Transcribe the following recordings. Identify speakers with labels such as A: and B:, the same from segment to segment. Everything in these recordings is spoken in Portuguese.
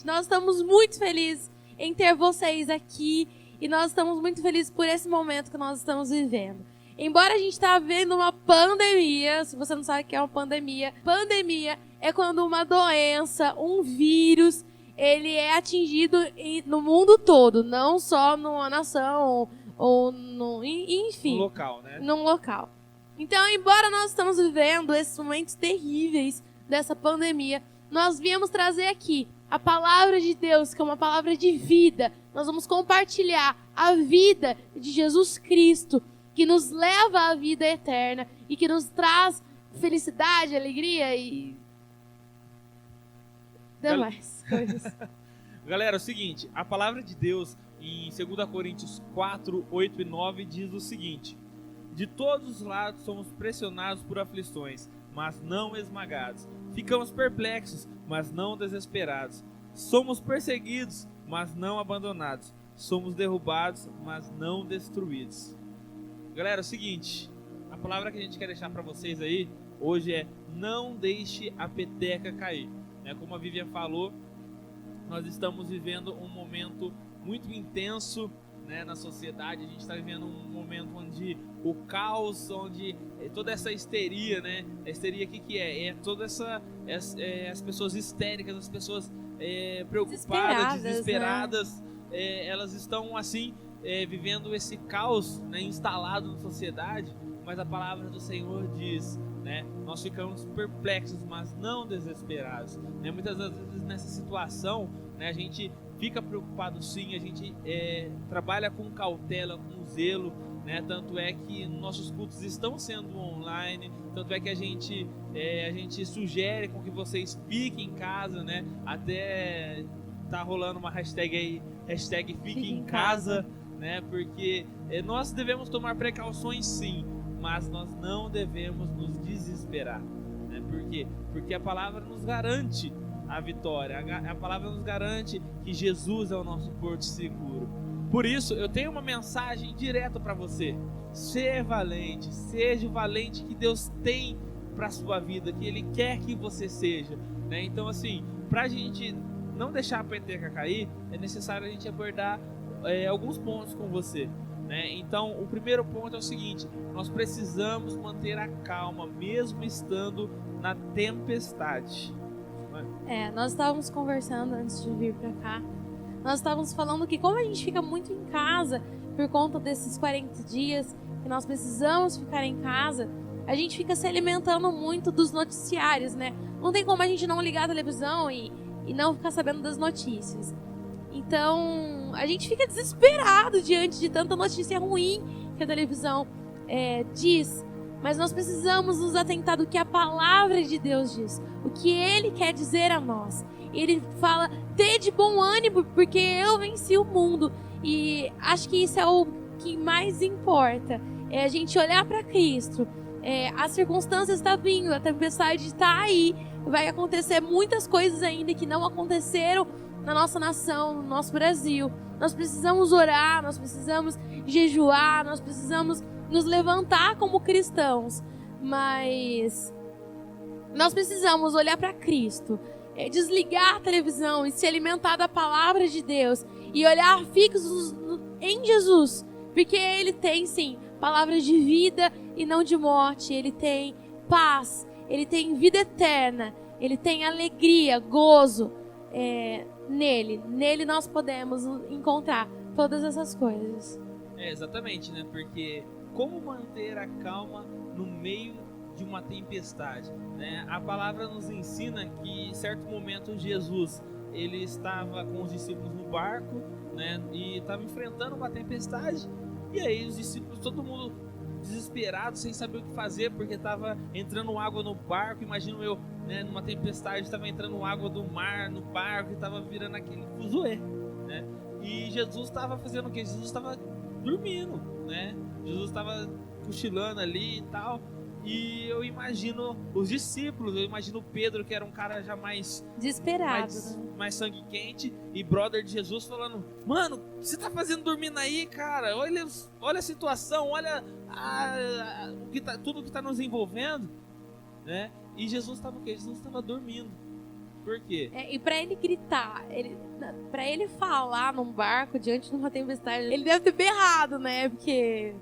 A: Nós estamos muito felizes em ter vocês aqui e nós estamos muito felizes por esse momento que nós estamos vivendo. Embora a gente está vendo uma pandemia, se você não sabe o que é uma pandemia é quando uma doença, um vírus, ele é atingido no mundo todo, não só numa nação ou enfim,
B: Um local, né?
A: num local. Então, embora nós estamos vivendo esses momentos terríveis dessa pandemia, nós viemos trazer aqui a palavra de Deus, que é uma palavra de vida. Nós vamos compartilhar a vida de Jesus Cristo, que nos leva à vida eterna e que nos traz felicidade, alegria e demais coisas.
B: Galera, é o seguinte, a palavra de Deus em 2 Coríntios 4, 8 e 9 diz o seguinte: de todos os lados somos pressionados por aflições, mas não esmagados. Ficamos perplexos, mas não desesperados. Somos perseguidos, mas não abandonados. Somos derrubados, mas não destruídos. Galera, é o seguinte, a palavra que a gente quer deixar para vocês aí hoje é: não deixe a peteca cair. Como a Vivian falou, nós estamos vivendo um momento muito intenso, na sociedade. A gente está vivendo um momento onde o caos, onde toda essa histeria, a histeria que é? É toda essa as pessoas histéricas, as pessoas preocupadas, desesperadas, elas estão assim vivendo esse caos, instalado na sociedade. Mas a palavra do Senhor diz, nós ficamos perplexos, mas não desesperados. Muitas vezes nessa situação, a gente fica preocupado sim, a gente trabalha com cautela, com zelo, tanto é que nossos cultos estão sendo online, tanto é que a gente sugere com que vocês fiquem em casa, até tá rolando uma hashtag aí, hashtag fique em casa, porque nós devemos tomar precauções sim, mas nós não devemos nos desesperar. Por quê? Porque a palavra nos garante a vitória, a palavra nos garante que Jesus é o nosso porto seguro. Por isso, eu tenho uma mensagem direta para você: ser valente, seja o valente que Deus tem para a sua vida, que Ele quer que você seja. Então, assim, para a gente não deixar a peteca cair, é necessário a gente abordar alguns pontos com você. Então, o primeiro ponto é o seguinte: nós precisamos manter a calma, mesmo estando na tempestade.
A: Nós estávamos conversando antes de vir para cá. Nós estávamos falando que como a gente fica muito em casa por conta desses 40 dias que nós precisamos ficar em casa, a gente fica se alimentando muito dos noticiários, Não tem como a gente não ligar a televisão e não ficar sabendo das notícias. Então, a gente fica desesperado diante de tanta notícia ruim que a televisão diz. Mas nós precisamos nos atentar do que a palavra de Deus diz, o que Ele quer dizer a nós. Ele fala: tede bom ânimo, porque eu venci o mundo. E acho que isso é o que mais importa, é a gente olhar para Cristo. As circunstâncias estão vindo, a tempestade está aí, vai acontecer muitas coisas ainda que não aconteceram na nossa nação, no nosso Brasil. Nós precisamos orar, nós precisamos jejuar, nós precisamos nos levantar como cristãos, mas nós precisamos olhar para Cristo, desligar a televisão e se alimentar da palavra de Deus e olhar fixos em Jesus, porque Ele tem sim palavras de vida e não de morte. Ele tem paz, Ele tem vida eterna, Ele tem alegria, gozo. Nele nós podemos encontrar todas essas coisas.
B: Exatamente, porque como manter a calma no meio de uma tempestade, A palavra nos ensina que em certo momento Jesus, ele estava com os discípulos no barco, e estava enfrentando uma tempestade, e aí os discípulos, todo mundo desesperado, sem saber o que fazer, porque estava entrando água no barco. Imagino eu, numa tempestade, estava entrando água do mar no barco e estava virando aquele fuzuê, E Jesus estava fazendo o quê? Jesus estava dormindo, Jesus estava cochilando ali e tal. E eu imagino os discípulos, eu imagino Pedro, que era um cara já mais
A: desesperado,
B: mais sangue quente, e brother de Jesus, falando: mano, o que você tá fazendo dormindo aí, cara? Olha a situação, olha tudo que tá nos envolvendo, E Jesus estava o quê? Jesus estava dormindo. Por quê?
A: E pra ele gritar, pra ele falar num barco diante de uma tempestade, ele deve ter berrado, né? Porque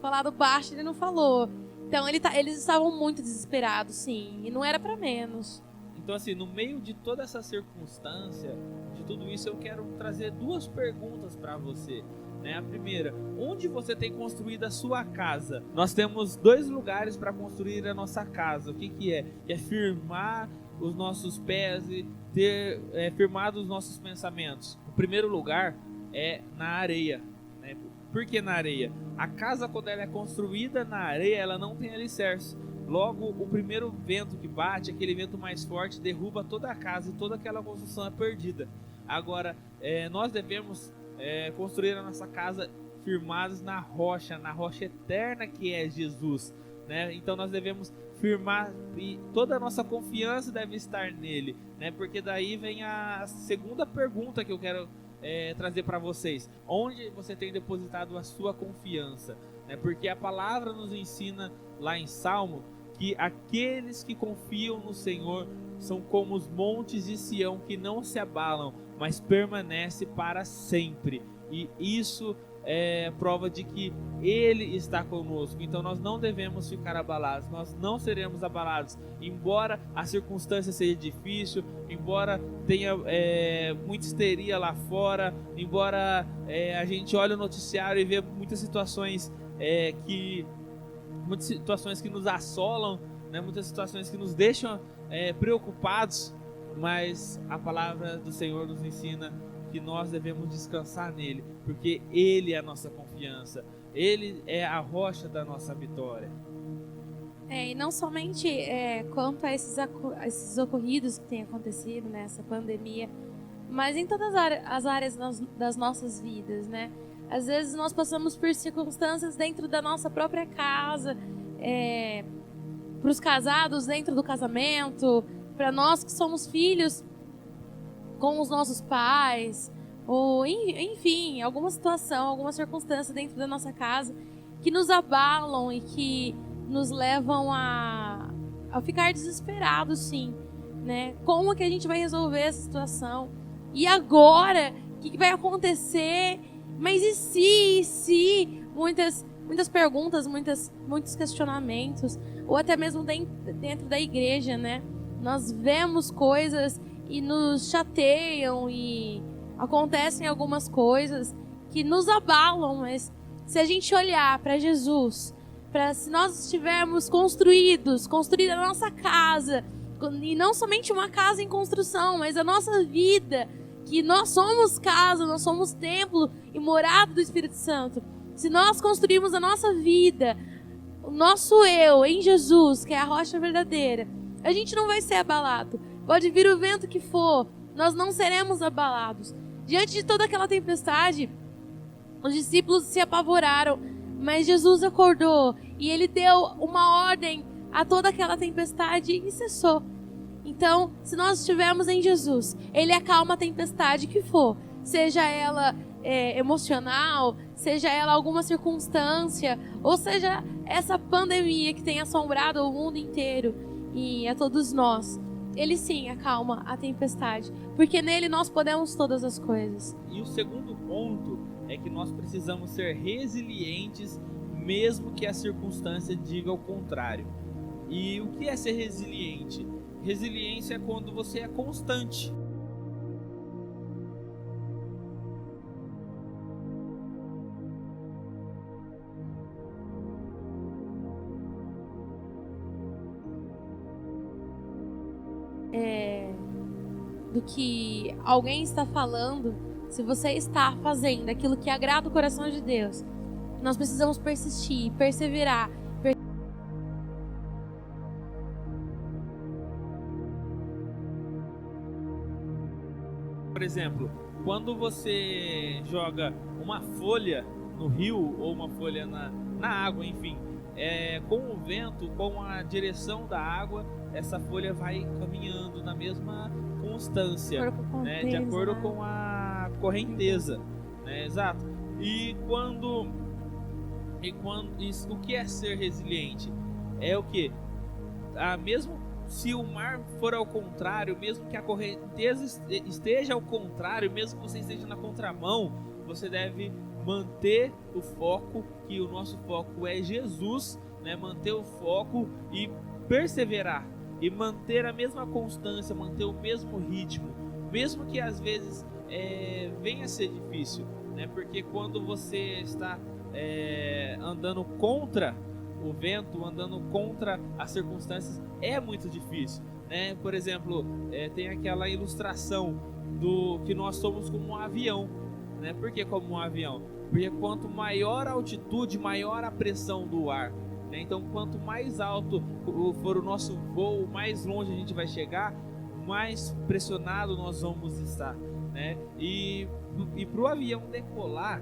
A: falado baixo ele não falou. Então eles estavam muito desesperados, sim. E não era pra menos.
B: Então, assim, no meio de toda essa circunstância, de tudo isso, eu quero trazer duas perguntas para você. Né? A primeira, onde você tem construído a sua casa? Nós temos 2 lugares para construir a nossa casa. O que é? É firmar os nossos pés e ter firmado os nossos pensamentos. O primeiro lugar é na areia. Né? Por que na areia? A casa, quando ela é construída na areia, ela não tem alicerce. Logo, o primeiro vento que bate, aquele vento mais forte, derruba toda a casa e toda aquela construção é perdida. Agora, nós devemos construir a nossa casa firmados na rocha eterna que é Jesus. Né? Então nós devemos firmar e toda a nossa confiança deve estar nele. Né? Porque daí vem a segunda pergunta que eu quero trazer para vocês. Onde você tem depositado a sua confiança? Né? Porque a palavra nos ensina lá em Salmo que aqueles que confiam no Senhor são como os montes de Sião que não se abalam, mas permanece para sempre. E isso é prova de que Ele está conosco. Então nós não devemos ficar abalados, nós não seremos abalados. Embora a circunstância seja difícil, embora tenha muita histeria lá fora, embora a gente olhe o noticiário e vê muitas situações que nos assolam, né? Muitas situações que nos deixam preocupados, mas a palavra do Senhor nos ensina que nós devemos descansar nele, porque Ele é a nossa confiança, Ele é a rocha da nossa vitória.
A: E não somente quanto a esses ocorridos que têm acontecido nessa pandemia, mas em todas as áreas das nossas vidas, né? Às vezes nós passamos por circunstâncias dentro da nossa própria casa, para os casados dentro do casamento, para nós que somos filhos com os nossos pais, ou enfim, alguma situação, alguma circunstância dentro da nossa casa que nos abalam e que nos levam a ficar desesperados, sim, né? Como que a gente vai resolver essa situação? E agora? O que vai acontecer? Mas e se? Muitas perguntas, muitos questionamentos, ou até mesmo dentro da igreja, né? Nós vemos coisas e nos chateiam e acontecem algumas coisas que nos abalam, mas se a gente olhar para Jesus, se nós estivermos construída a nossa casa, e não somente uma casa em construção, mas a nossa vida, que nós somos casa, nós somos templo e morada do Espírito Santo. Se nós construirmos a nossa vida, o nosso eu em Jesus, que é a rocha verdadeira, a gente não vai ser abalado. Pode vir o vento que for, nós não seremos abalados. Diante de toda aquela tempestade, os discípulos se apavoraram, mas Jesus acordou e Ele deu uma ordem a toda aquela tempestade e cessou. Então, se nós estivermos em Jesus, Ele acalma a tempestade que for, seja ela emocional, seja ela alguma circunstância, ou seja essa pandemia que tem assombrado o mundo inteiro e a todos nós. Ele sim acalma a tempestade, porque nele nós podemos todas as coisas.
B: E o segundo ponto é que nós precisamos ser resilientes, mesmo que a circunstância diga o contrário. E o que é ser resiliente? Resiliência é quando você é constante.
A: Do que alguém está falando, se você está fazendo aquilo que agrada o coração de Deus, nós precisamos persistir, perseverar.
B: Por exemplo, quando você joga uma folha no rio ou uma folha na água, enfim, com o vento, com a direção da água, essa folha vai caminhando na mesma constância, né, de acordo com a correnteza, né, exato. E o que é ser resiliente? É o que? Mesmo se o mar for ao contrário, mesmo que a correnteza esteja ao contrário, mesmo que você esteja na contramão, você deve manter o foco, que o nosso foco é Jesus, né? Manter o foco e perseverar, e manter a mesma constância, manter o mesmo ritmo, mesmo que às vezes venha a ser difícil, né? Porque quando você está andando contra o vento, andando contra as circunstâncias, é muito difícil, né? Por exemplo, tem aquela ilustração do que nós somos como um avião, né? Por que como um avião? Porque quanto maior a altitude, maior a pressão do ar, né? Então, quanto mais alto for o nosso voo, mais longe a gente vai chegar, mais pressionado nós vamos estar, né? E para o avião decolar,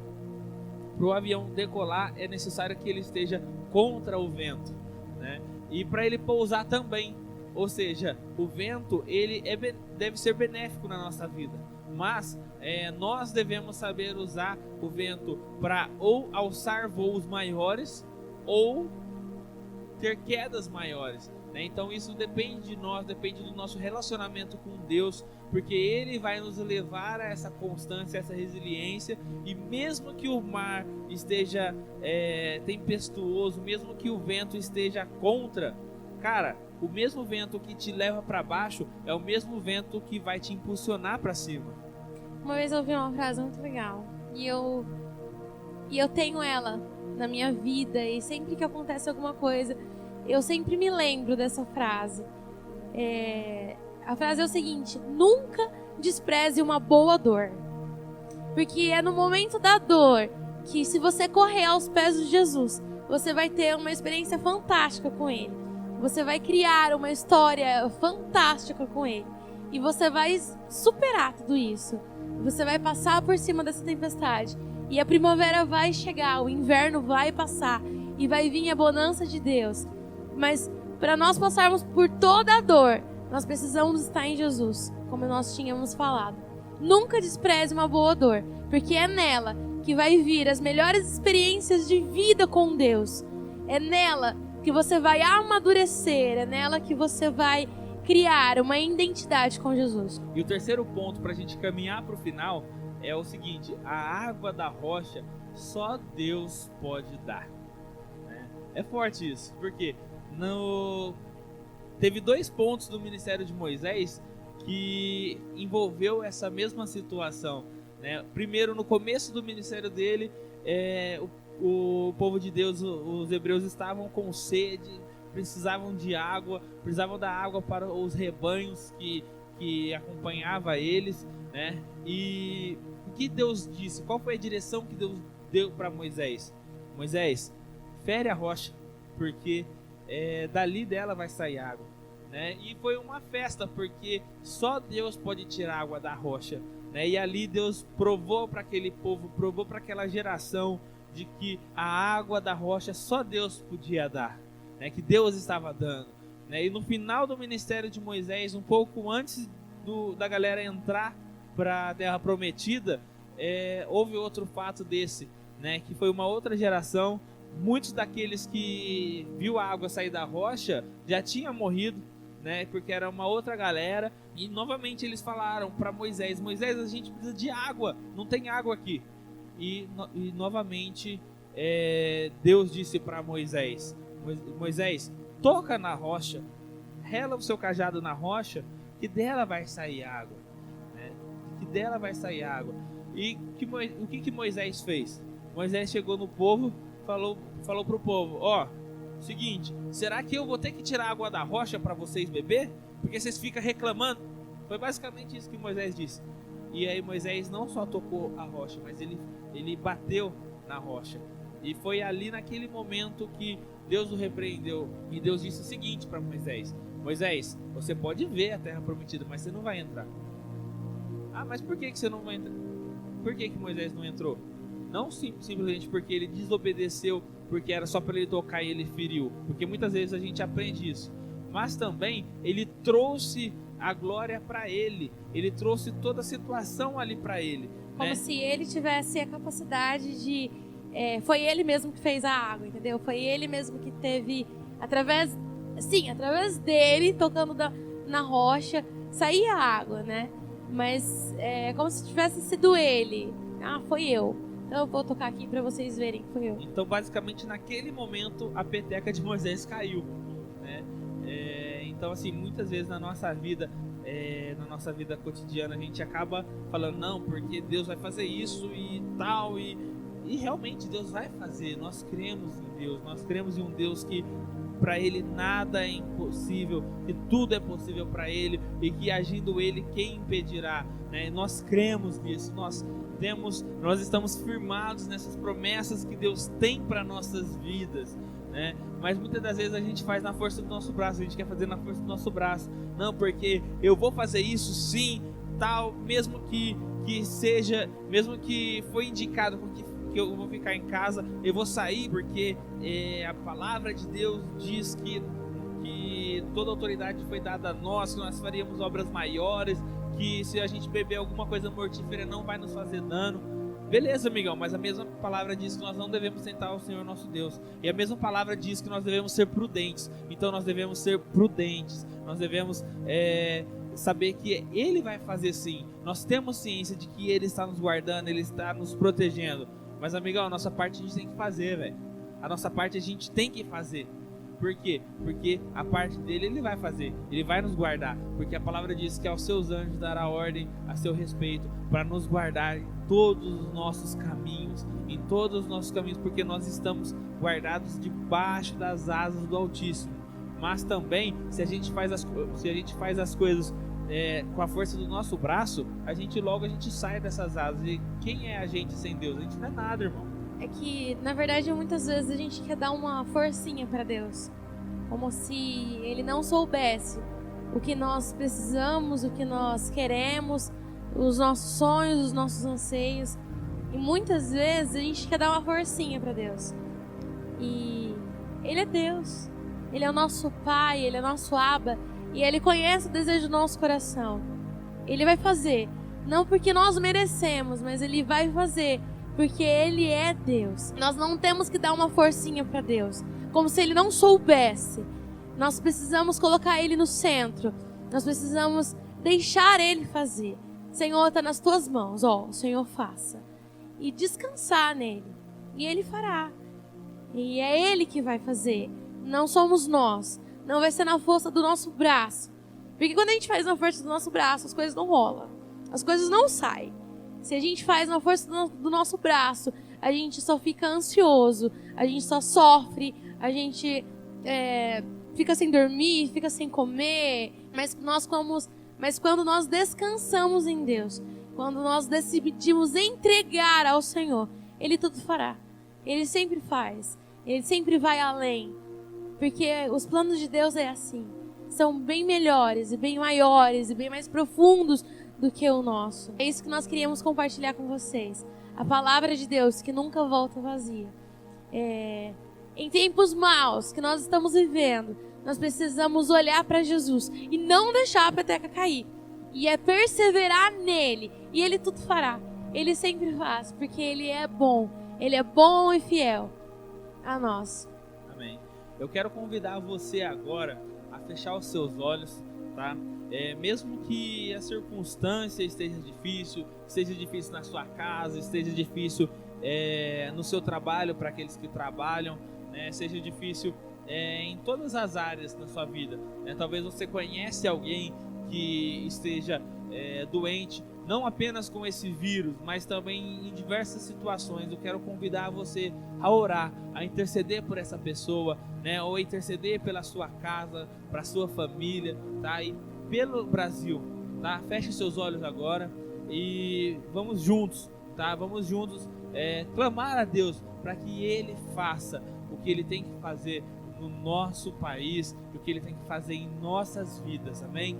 B: é necessário que ele esteja contra o vento, né? E para ele pousar também, ou seja, o vento ele deve ser benéfico na nossa vida, mas nós devemos saber usar o vento para ou alçar voos maiores ou ter quedas maiores, né? Então isso depende de nós, depende do nosso relacionamento com Deus, porque Ele vai nos levar a essa constância, essa resiliência. E mesmo que o mar esteja tempestuoso, mesmo que o vento esteja contra, cara, o mesmo vento que te leva para baixo é o mesmo vento que vai te impulsionar para cima.
A: Uma vez eu ouvi uma frase muito legal e eu tenho ela na minha vida, e sempre que acontece alguma coisa eu sempre me lembro dessa frase. A frase é o seguinte: nunca despreze uma boa dor, porque é no momento da dor que, se você correr aos pés de Jesus, você vai ter uma experiência fantástica com Ele, você vai criar uma história fantástica com Ele, e você vai superar tudo isso, você vai passar por cima dessa tempestade, e a primavera vai chegar, o inverno vai passar, e vai vir a bonança de Deus. Mas para nós passarmos por toda a dor, nós precisamos estar em Jesus, como nós tínhamos falado. Nunca despreze uma boa dor, porque é nela que vai vir as melhores experiências de vida com Deus. É nela que você vai amadurecer, é nela que você vai criar uma identidade com Jesus.
B: E o terceiro ponto para a gente caminhar para o final é o seguinte: a água da rocha só Deus pode dar, né? É forte isso, porque teve 2 pontos do ministério de Moisés que envolveu essa mesma situação, né? Primeiro, no começo do ministério dele, o povo de Deus, os hebreus, estavam com sede, precisavam de água, precisavam da água para os rebanhos que acompanhava eles, né? E o que Deus disse? Qual foi a direção que Deus deu para Moisés? Moisés, fere a rocha, porque dali dela vai sair água, né? E foi uma festa, porque só Deus pode tirar água da rocha, né? E ali Deus provou para aquele povo, provou para aquela geração de que a água da rocha só Deus podia dar, né? Que Deus estava dando, né? E no final do ministério de Moisés, um pouco antes da galera entrar para a Terra Prometida, houve outro fato desse, né? Que foi uma outra geração. Muitos daqueles que viu a água sair da rocha já tinham morrido, né? Porque era uma outra galera. E novamente eles falaram para Moisés: Moisés, a gente precisa de água, não tem água aqui. E novamente Deus disse para Moisés: Moisés, toca na rocha, rela o seu cajado na rocha, que dela vai sair água, né? Que dela vai sair água. E o que Moisés fez? Moisés chegou no povo, falou pro povo: seguinte, será que eu vou ter que tirar a água da rocha para vocês beber? Porque vocês ficam reclamando. Foi basicamente isso que Moisés disse. E aí Moisés não só tocou a rocha, mas ele bateu na rocha. E foi ali naquele momento que Deus o repreendeu. E Deus disse o seguinte para Moisés: Moisés, você pode ver a terra prometida, mas você não vai entrar. Ah, mas por que você não vai entrar? Por que Moisés não entrou? Não simplesmente porque ele desobedeceu, porque era só para ele tocar e ele feriu. Porque muitas vezes a gente aprende isso. Mas também ele trouxe a glória para ele. Ele trouxe toda a situação ali para ele.
A: Como, né? Se ele tivesse a capacidade de... foi ele mesmo que fez a água, entendeu? Foi ele mesmo que teve, através Sim, através dele, tocando na rocha, saía água, né? Mas é como se tivesse sido ele. Ah, foi eu. Então eu vou tocar aqui para vocês verem que foi eu.
B: Então, basicamente, naquele momento, a peteca de Moisés caiu, né? Então, assim, muitas vezes na nossa vida cotidiana, a gente acaba falando, não, porque Deus vai fazer isso e tal, e realmente Deus vai fazer. Nós cremos em Deus, nós cremos em um Deus que para Ele nada é impossível, que tudo é possível para Ele, e que agindo Ele, quem impedirá, né? Nós cremos nisso, nós estamos firmados nessas promessas que Deus tem para nossas vidas, né? Mas muitas das vezes a gente faz na força do nosso braço, a gente quer fazer na força do nosso braço, não, porque eu vou fazer isso sim, tal, mesmo que seja, mesmo que foi indicado que eu vou ficar em casa, eu vou sair porque a palavra de Deus diz que toda autoridade foi dada a nós, que nós faríamos obras maiores, que se a gente beber alguma coisa mortífera não vai nos fazer dano. Beleza, amigão, mas a mesma palavra diz que nós não devemos tentar ao Senhor nosso Deus. E a mesma palavra diz que nós devemos ser prudentes. Então nós devemos ser prudentes. Nós devemos saber que Ele vai fazer sim. Nós temos ciência de que Ele está nos guardando, Ele está nos protegendo. Mas, amigão, a nossa parte a gente tem que fazer, velho. A nossa parte a gente tem que fazer. Por quê? Porque a parte dele Ele vai fazer, Ele vai nos guardar, porque a palavra diz que aos seus anjos dará ordem a seu respeito, para nos guardar em todos os nossos caminhos, porque nós estamos guardados debaixo das asas do Altíssimo. Mas também, se a gente faz as coisas com a força do nosso braço, a gente sai dessas asas. E quem é a gente sem Deus? A gente não é nada, irmão.
A: É que, na verdade, muitas vezes a gente quer dar uma forcinha para Deus, como se Ele não soubesse o que nós precisamos, o que nós queremos, os nossos sonhos, os nossos anseios. E muitas vezes a gente quer dar uma forcinha para Deus. E Ele é Deus, Ele é o nosso Pai, Ele é o nosso Abba, e Ele conhece o desejo do nosso coração. Ele vai fazer, não porque nós merecemos, mas Ele vai fazer porque Ele é Deus. Nós não temos que dar uma forcinha para Deus, como se Ele não soubesse. Nós precisamos colocar Ele no centro. Nós precisamos deixar Ele fazer. Senhor, está nas Tuas mãos. O Senhor faça. E descansar nele. E Ele fará. E é Ele que vai fazer. Não somos nós. Não vai ser na força do nosso braço. Porque quando a gente faz na força do nosso braço, as coisas não rolam. As coisas não saem. Se a gente faz na força do nosso braço, a gente só fica ansioso, a gente só sofre, a gente fica sem dormir, fica sem comer. Mas quando nós descansamos em Deus, quando nós decidimos entregar ao Senhor, Ele tudo fará. Ele sempre faz, Ele sempre vai além. Porque os planos de Deus é assim, são bem melhores e bem maiores e bem mais profundos do que o nosso. É isso que nós queríamos compartilhar com vocês. A palavra de Deus que nunca volta vazia. Em tempos maus que nós estamos vivendo, nós precisamos olhar para Jesus e não deixar a peteca cair. E perseverar nele. E Ele tudo fará. Ele sempre faz, porque Ele é bom. Ele é bom e fiel a nós.
B: Amém. Eu quero convidar você agora a fechar os seus olhos, tá? Mesmo que a circunstância esteja difícil na sua casa, esteja difícil no seu trabalho para aqueles que trabalham, né? Seja difícil em todas as áreas da sua vida, né? Talvez você conhece alguém que esteja doente, não apenas com esse vírus, mas também em diversas situações. Eu quero convidar você a orar, a interceder por essa pessoa, né? Ou interceder pela sua casa, para sua família, tá? E pelo Brasil, tá? Feche seus olhos agora e vamos juntos, tá? Vamos juntos clamar a Deus para que Ele faça o que Ele tem que fazer no nosso país, o que Ele tem que fazer em nossas vidas, amém?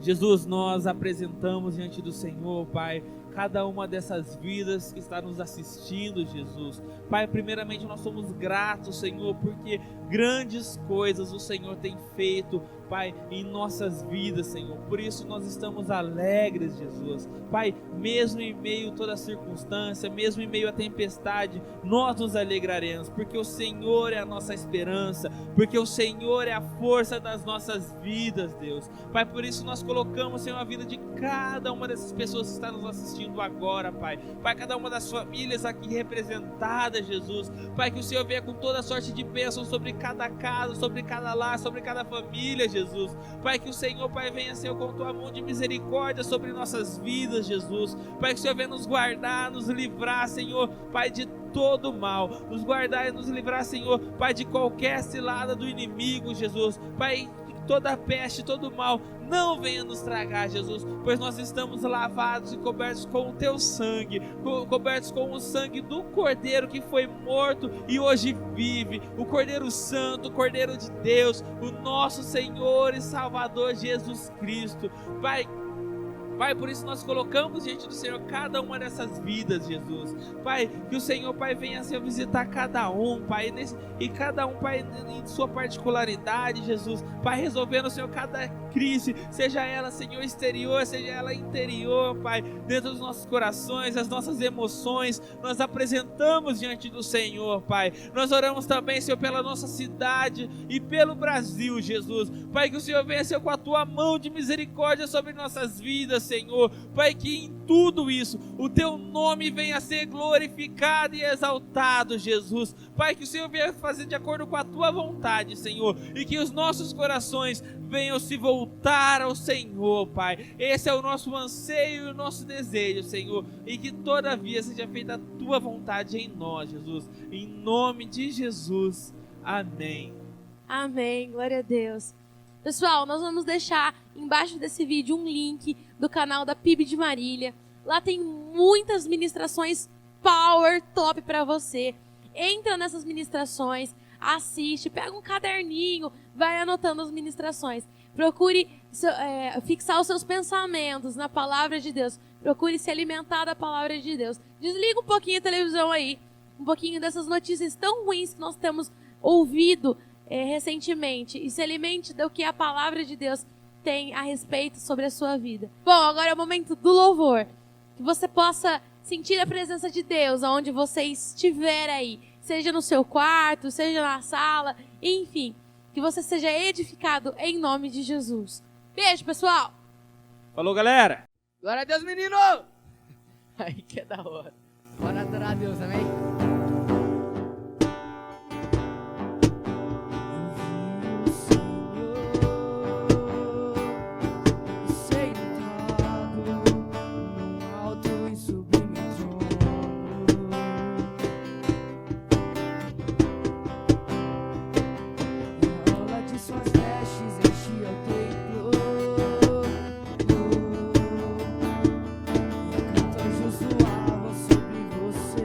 B: Jesus, nós apresentamos diante do Senhor, Pai, cada uma dessas vidas que está nos assistindo, Jesus. Pai, primeiramente nós somos gratos, Senhor, porque grandes coisas o Senhor tem feito, Pai, em nossas vidas, Senhor. Por isso nós estamos alegres, Jesus. Pai, mesmo em meio a toda circunstância, mesmo em meio à tempestade, nós nos alegraremos, porque o Senhor é a nossa esperança, porque o Senhor é a força das nossas vidas, Deus. Pai, por isso nós colocamos, Senhor, a vida de cada uma dessas pessoas que está nos assistindo agora, Pai. Pai, cada uma das famílias aqui representadas, Jesus. Pai, que o Senhor venha com toda sorte de bênção sobre cada casa, sobre cada lar, sobre cada família, Jesus. Pai, que o Senhor, Pai, venha, Senhor, com tua mão de misericórdia sobre nossas vidas, Jesus. Pai, que o Senhor venha nos guardar, nos livrar, Senhor, Pai, de todo mal, nos guardar e nos livrar, Senhor, Pai, de qualquer cilada do inimigo, Jesus. Pai, toda peste, todo mal não venha nos tragar, Jesus, pois nós estamos lavados e cobertos com o teu sangue, cobertos com o sangue do Cordeiro que foi morto e hoje vive, o Cordeiro Santo, o Cordeiro de Deus, o nosso Senhor e Salvador Jesus Cristo. Pai, por isso nós colocamos diante do Senhor cada uma dessas vidas, Jesus. Pai, que o Senhor, Pai, venha, Senhor, visitar cada um, Pai, e cada um, Pai, em sua particularidade, Jesus. Pai, resolvendo, Senhor, cada crise, seja ela, Senhor, exterior, seja ela interior, Pai, dentro dos nossos corações, as nossas emoções, nós apresentamos diante do Senhor, Pai. Nós oramos também, Senhor, pela nossa cidade e pelo Brasil, Jesus. Pai, que o Senhor venha, Senhor, com a tua mão de misericórdia sobre nossas vidas, Senhor. Pai, que em tudo isso o teu nome venha a ser glorificado e exaltado, Jesus. Pai, que o Senhor venha fazer de acordo com a tua vontade, Senhor, e que os nossos corações venham se voltar ao Senhor, Pai. Esse é o nosso anseio e o nosso desejo, Senhor, e que todavia seja feita a tua vontade em nós, Jesus. Em nome de Jesus. Amém.
A: Amém, glória a Deus. Pessoal, nós vamos deixar embaixo desse vídeo um link do canal da PIB de Marília. Lá tem muitas ministrações power top para você. Entra nessas ministrações, assiste, pega um caderninho, vai anotando as ministrações. Procure fixar os seus pensamentos na palavra de Deus. Procure se alimentar da palavra de Deus. Desliga um pouquinho a televisão aí, um pouquinho dessas notícias tão ruins que nós temos ouvido recentemente, e se alimente do que a palavra de Deus tem a respeito sobre a sua vida. Bom, agora é o momento do louvor. Que você possa sentir a presença de Deus aonde você estiver aí, seja no seu quarto, seja na sala, enfim, que você seja edificado em nome de Jesus. Beijo, pessoal!
B: Falou, galera!
C: Glória a Deus, menino! Aí que é da hora. Bora adorar a Deus, amém?
D: Zoava sobre você.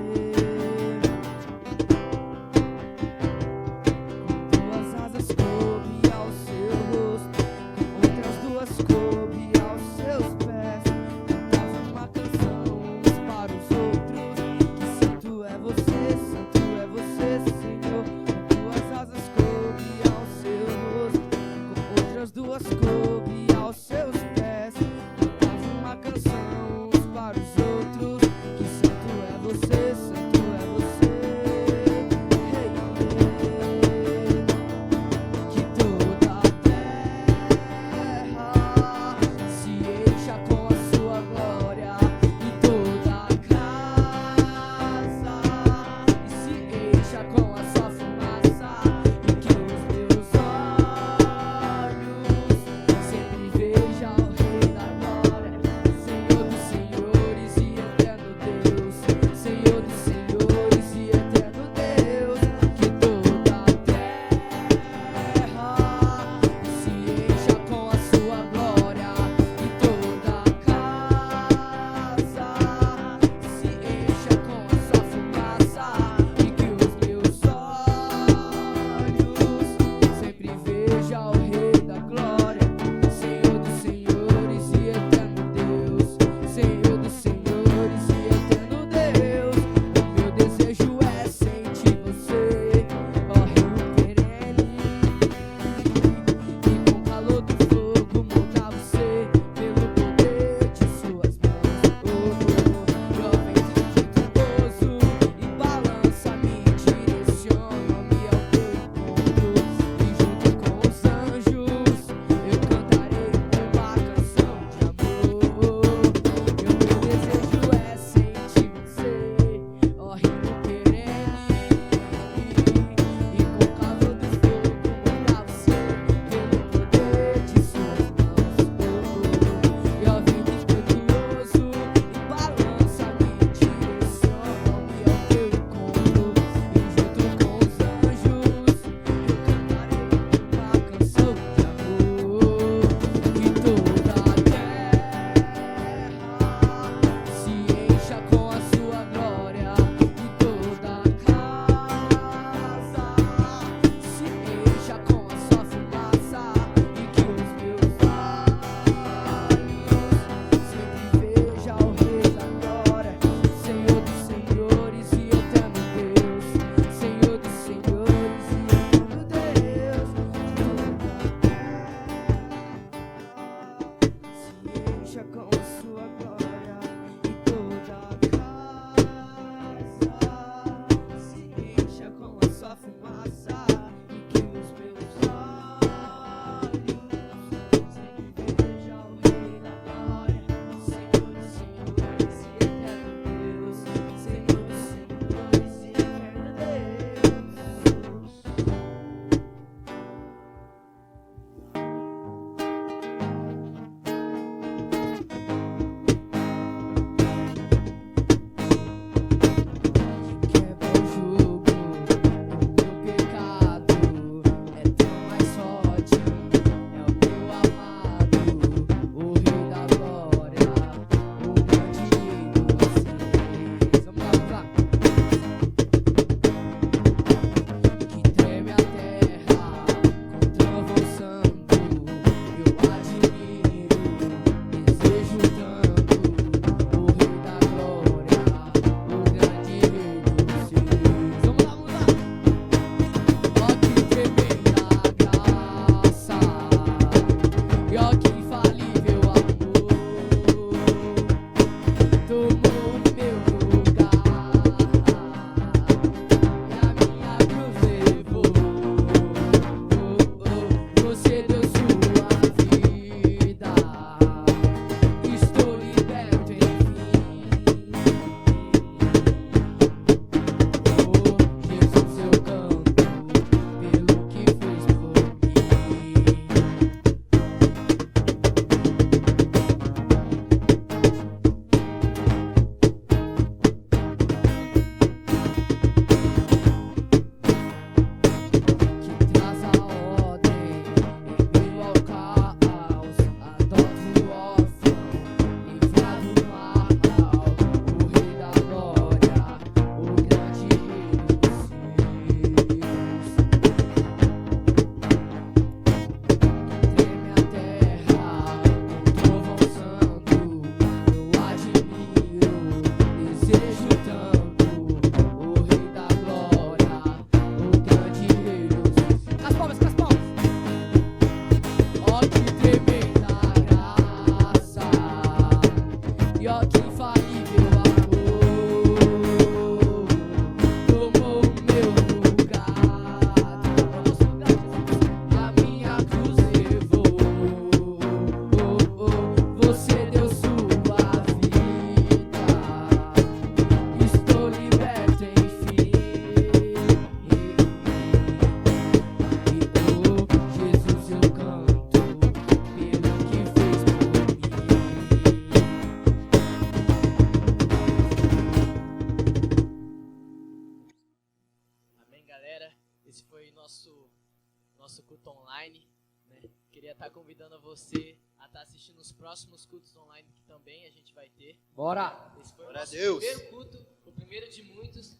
C: nosso culto online, né? Queria estar convidando você a estar assistindo os próximos cultos online que também a gente vai ter.
D: Bora!
C: Esse foi o
E: Glória a
C: nosso
E: Deus.
C: primeiro culto, o primeiro de muitos.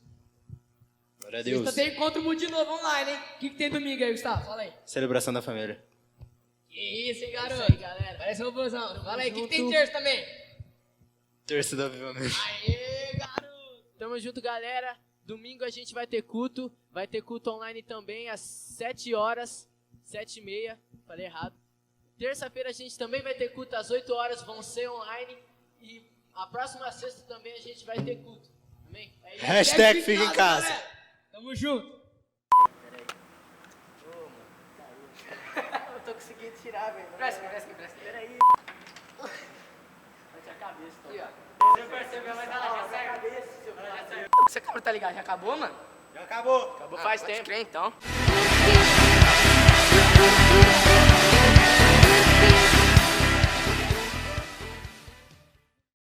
E: Glória a Deus.
D: Sexta tem encontro muito de novo online, hein? O que tem domingo aí, Gustavo? Fala aí.
E: Celebração da família.
D: Que isso, hein,
C: É isso
D: garoto?
C: aí, galera.
D: Parece um robôzão.
C: Tamo
D: Fala aí, o que
C: junto.
D: tem terça também?
E: Terça do avivamento.
D: Aê, garoto!
C: Tamo junto, galera. Domingo a gente vai ter culto. Vai ter culto online também às 7 horas, 7h30. Falei errado. Terça-feira a gente também vai ter culto às 8 horas. Vão ser online. E a próxima sexta também a gente vai ter culto. Amém? É isso.
E: Hashtag fica em casa.
D: galera. Tamo junto.
C: Eu tô conseguindo tirar, velho.
D: Presta.
C: Peraí. Bate a cabeça, tá?
D: Aqui, ó.
C: Você percebeu, mas ela já sai a cabeça, seu cara.
D: Você câmera tá ligado? Já acabou, mano?
E: Já acabou.
C: Acabou faz
D: Pode
C: tempo.
D: crer, então.